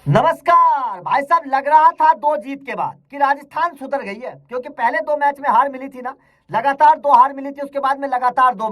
नमस्कार भाई साहब। लग रहा था दो जीत के बाद कि राजस्थान सुधर गई है, क्योंकि पहले दो मैच में हार मिली थी ना, लगातार दो हार मिली थी, उसके बाद में लगातार दो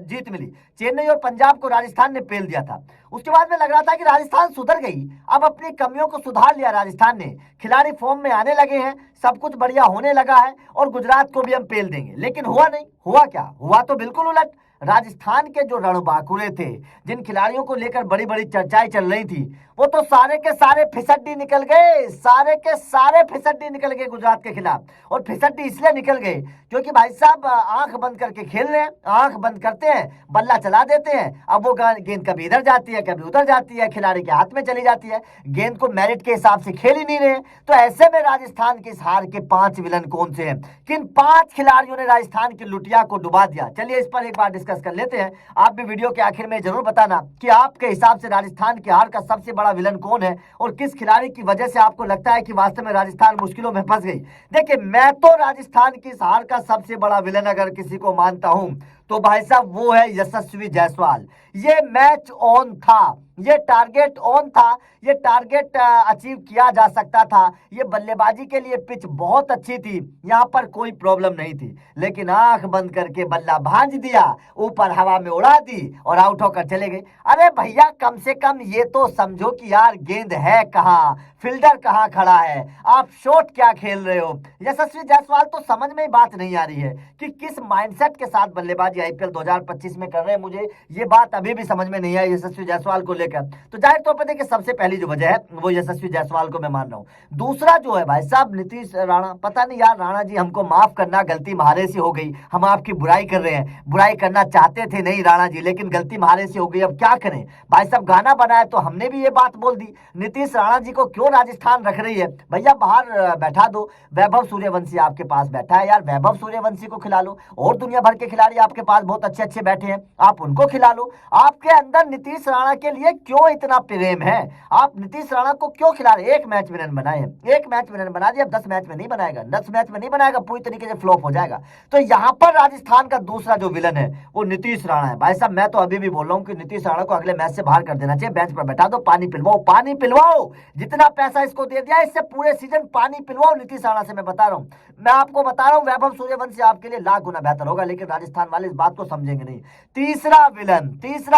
जीत मिली। चेन्नई और पंजाब को राजस्थान ने पेल दिया था। उसके बाद में लग रहा था कि राजस्थान सुधर गई। अब अपनी कमियों को सुधार लिया राजस्थान ने, खिलाड़ी फॉर्म में आने लगे हैं, सब कुछ बढ़िया होने लगा है और गुजरात को भी हम पेल देंगे। लेकिन हुआ नहीं। हुआ क्या? हुआ तो बिल्कुल उलट। राजस्थान के जो रणबांकुरे थे, जिन खिलाड़ियों को लेकर बड़ी बड़ी चर्चाएं चल रही थी, वो तो सारे के सारे फिसड्डी निकल गए। सारे के सारे फिसड्डी निकल गए गुजरात के खिलाफ। और फिसड्डी इसलिए निकल गए क्योंकि भाई साहब आंख बंद करके खेल रहे हैं, आंख बंद करते हैं, बल्ला चला देते हैं। अब वो गेंद कभी इधर जाती है, कभी उधर जाती है, खिलाड़ी के हाथ में चली जाती है। गेंद को मेरिट के हिसाब से खेल ही नहीं रहे। तो ऐसे में राजस्थान की इस हार के 5 विलन कौन से हैं? किन 5 खिलाड़ियों ने राजस्थान की लुटिया को डुबा दिया? चलिए इस पर एक बार डिस्कस कर लेते हैं। आप भी वीडियो के आखिर में जरूर बताना कि आपके हिसाब से राजस्थान की हार का सबसे बड़ा विलन कौन है और किस खिलाड़ी की वजह से आपको लगता है कि वास्तव में राजस्थान मुश्किलों में फंस गई। देखिए, मैं तो राजस्थान की इस हार का सबसे बड़ा विलन अगर किसी को मानता हूं तो भाई साहब वो है यशस्वी जायसवाल। ये मैच ऑन था, ये टारगेट ऑन था, ये टारगेट अचीव किया जा सकता था। ये बल्लेबाजी के लिए पिच बहुत अच्छी थी, यहां पर कोई प्रॉब्लम नहीं थी। लेकिन आंख बंद करके बल्ला भांज दिया, ऊपर हवा में उड़ा दी और आउट होकर चले गए। अरे भैया, कम से कम ये तो समझो कि यार गेंद है कहां, फील्डर कहां खड़ा है, आप शॉट क्या खेल रहे हो। यशस्वी जायसवाल तो समझ में ही बात नहीं आ रही है कि किस माइंडसेट के साथ बल्लेबाजी आईपीएल 2025 में कर रहे हैं। मुझे ये बात अभी भी समझ में नहीं आई यशस्वी जायसवाल को लेकर। तो जाहिर तौर पर देखिए, सबसे पहली जो वजह है वो यशस्वी जायसवाल को मैं मान रहा हूँ। दूसरा जो है भाई साहब, नीतीश राणा। पता नहीं यार, राणा जी हमको माफ करना, गलती हमारे से हो गई, हम आपकी बुराई कर रहे हैं। बुराई करना चाहते थे नहीं राणा जी, लेकिन गलती हमारे से हो गई, अब क्या करें। भाई साहब गाना बनाया तो हमने भी ये बात बोल दी। नीतीश राणा जी को क्यों राजस्थान रख रही है? भैया बाहर बैठा दो। वैभव सूर्यवंशी आपके पास बैठा है, यार वैभव सूर्यवंशी को खिला लो। और दुनिया भर के खिलाड़ी आपके पास बहुत अच्छे अच्छे बैठे हैं, आप उनको खिला लो। आपके अंदर नीतीश राणा के लिए क्यों इतना प्रेम है? आप नीतीश राणा को क्यों खिला रहे? एक मैच विलन बनाए, एक मैच विलन बना दिया, 10 मैच में नहीं बनाएगा, 10 मैच में नहीं बनाएगा, पूरी तरीके से फ्लॉप हो जाएगा। तो यहां पर राजस्थान का दूसरा जो विलन है वो नीतीश राणा है। भाई साहब मैं तो अभी भी बोल रहा हूं कि नीतीश राणा को अगले मैच से बाहर कर देना चाहिए, बेंच पर बैठा दो, पानी पिलवाओ, पानी पिलवाओ। जितना पैसा इसको दे दिया, इससे पूरे सीजन पानी पिलवाओ नीतीश राणा से। मैं बता रहा हूं, मैं आपको बता रहा हूं, वैभव सूर्यवंशी आपके लिए लाख गुना बेहतर होगा, लेकिन राजस्थान वाले इस बात को समझेंगे नहीं। तीसरा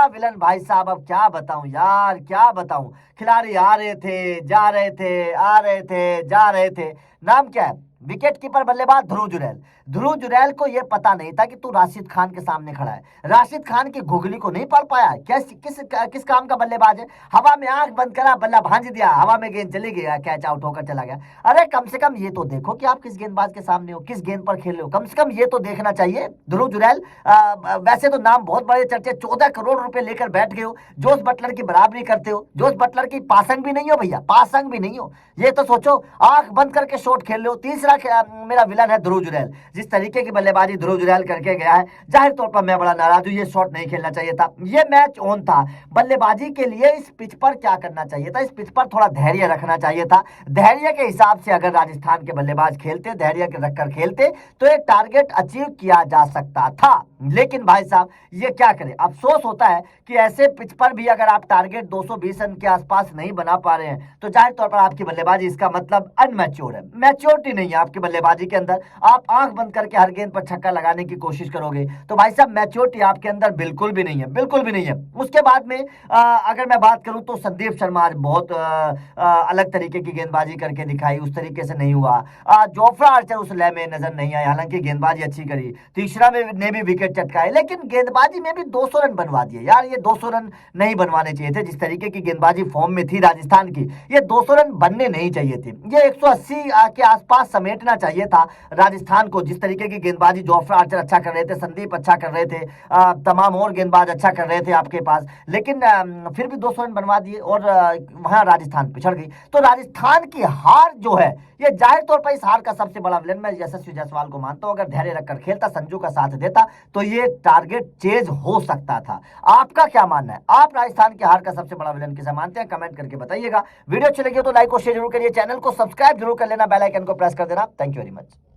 विलन भाई साहब, अब क्या बताऊं यार, क्या बताऊं। खिलाड़ी आ रहे थे, जा रहे थे, आ रहे थे, जा रहे थे। नाम क्या है? विकेट कीपर बल्लेबाज ध्रुव जुरैल। ध्रुव जुरैल को यह पता नहीं था कि तू राशिद खान के सामने खड़ा है। राशिद खान की घुगली को नहीं पढ़ पाया। किस काम का बल्लेबाज है? हवा में आंख बंद करा, बल्ला भांज दिया, हवा में गेंद चली गई, कैच आउट होकर चला गया। अरे कम से कम ये तो देखो कि आप किस गेंदबाज के सामने हो, किस गेंद पर खेल रहे हो। कम से कम ये तो देखना चाहिए। ध्रुव जुरैल वैसे तो नाम बहुत बड़े चर्चे, 14 करोड़ रुपए लेकर बैठ गए हो, जोस बटलर की बराबरी करते हो। जोस बटलर की पासंग भी नहीं हो भैया, पासंग भी नहीं हो। ये तो सोचो, आंख बंद करके शॉट खेल रहे हो। तीसरा मेरा विलन है ध्रुव जुरैल। जिस तरीके की बल्लेबाजी ध्रुव जुरैल करके गया है, जाहिर तौर पर मैं बड़ा नाराज हूं। ये शॉट नहीं खेलना चाहिए था, ये मैच ऑन था। बल्लेबाजी के लिए इस पिच पर क्या करना चाहिए था? इस पिच पर थोड़ा धैर्य रखना चाहिए था। धैर्य के हिसाब से अगर राजस्थान के बल्लेबाज खेलते, धैर्य रखकर खेलते, तो ये टारगेट अचीव किया जा सकता था। लेकिन भाई साहब ये क्या करें, अफसोस होता है कि ऐसे पिच पर भी अगर आप टारगेट 220 रन के आसपास नहीं बना पा रहे हैं, तो जाहिर तौर पर आपकी बल्लेबाजी, इसका मतलब अनमैच्योर है, मैच्योरिटी नहीं है आपकी बल्लेबाजी के अंदर। आप आंख बंद करके हर गेंद पर छक्का लगाने की कोशिश करोगे तो भाई साहब मैच्योरिटी आपके अंदर बिल्कुल भी नहीं है, बिल्कुल भी नहीं है। उसके बाद में अगर मैं बात करूं तो संदीप शर्मा आज बहुत अलग तरीके की गेंदबाजी करके दिखाई, उस तरीके से नहीं हुआ। जोफ्रा आर्चर उस लय में नजर नहीं आया, हालांकि गेंदबाजी अच्छी करी। तीसरा में ने भी विकेट चटकाए, लेकिन गेंदबाजी में भी 200 रन बनवा दिए। यार ये 200 रन नहीं बनवाने चाहिए थे। जिस तरीके की गेंदबाजी फॉर्म में थी राजस्थान की, ये 200 रन बनने नहीं चाहिए थे। ये 180 के आसपास समेटना चाहिए था राजस्थान को। जिस तरीके की गेंदबाजी जोफ्रा आर्चर अच्छा कर रहे थे, संदीप अच्छा कर रहे थे, तमाम और गेंदबाज अच्छा कर रहे थे आपके पास, लेकिन फिर भी 200 रन बनवा दिए और वहां राजस्थान पिछड़ गई। तो राजस्थान की हार जो है, ये जाहिर तौर पर इस हार का सबसे बड़ा विलन मैं यशस्वी जायसवाल को मानता हूं। अगर धैर्य रखकर खेलता, संजू का साथ देता, तो ये टारगेट चेज हो सकता था। आपका क्या मानना है? आप राजस्थान की हार का सबसे बड़ा विलन किसे मानते हैं? कमेंट करके बताइएगा। वीडियो अच्छी लगी तो लाइक और शेयर जरूर करिए, चैनल को सब्सक्राइब जरूर कर लेना, बेल आइकन को प्रेस कर देना। Thank you very much.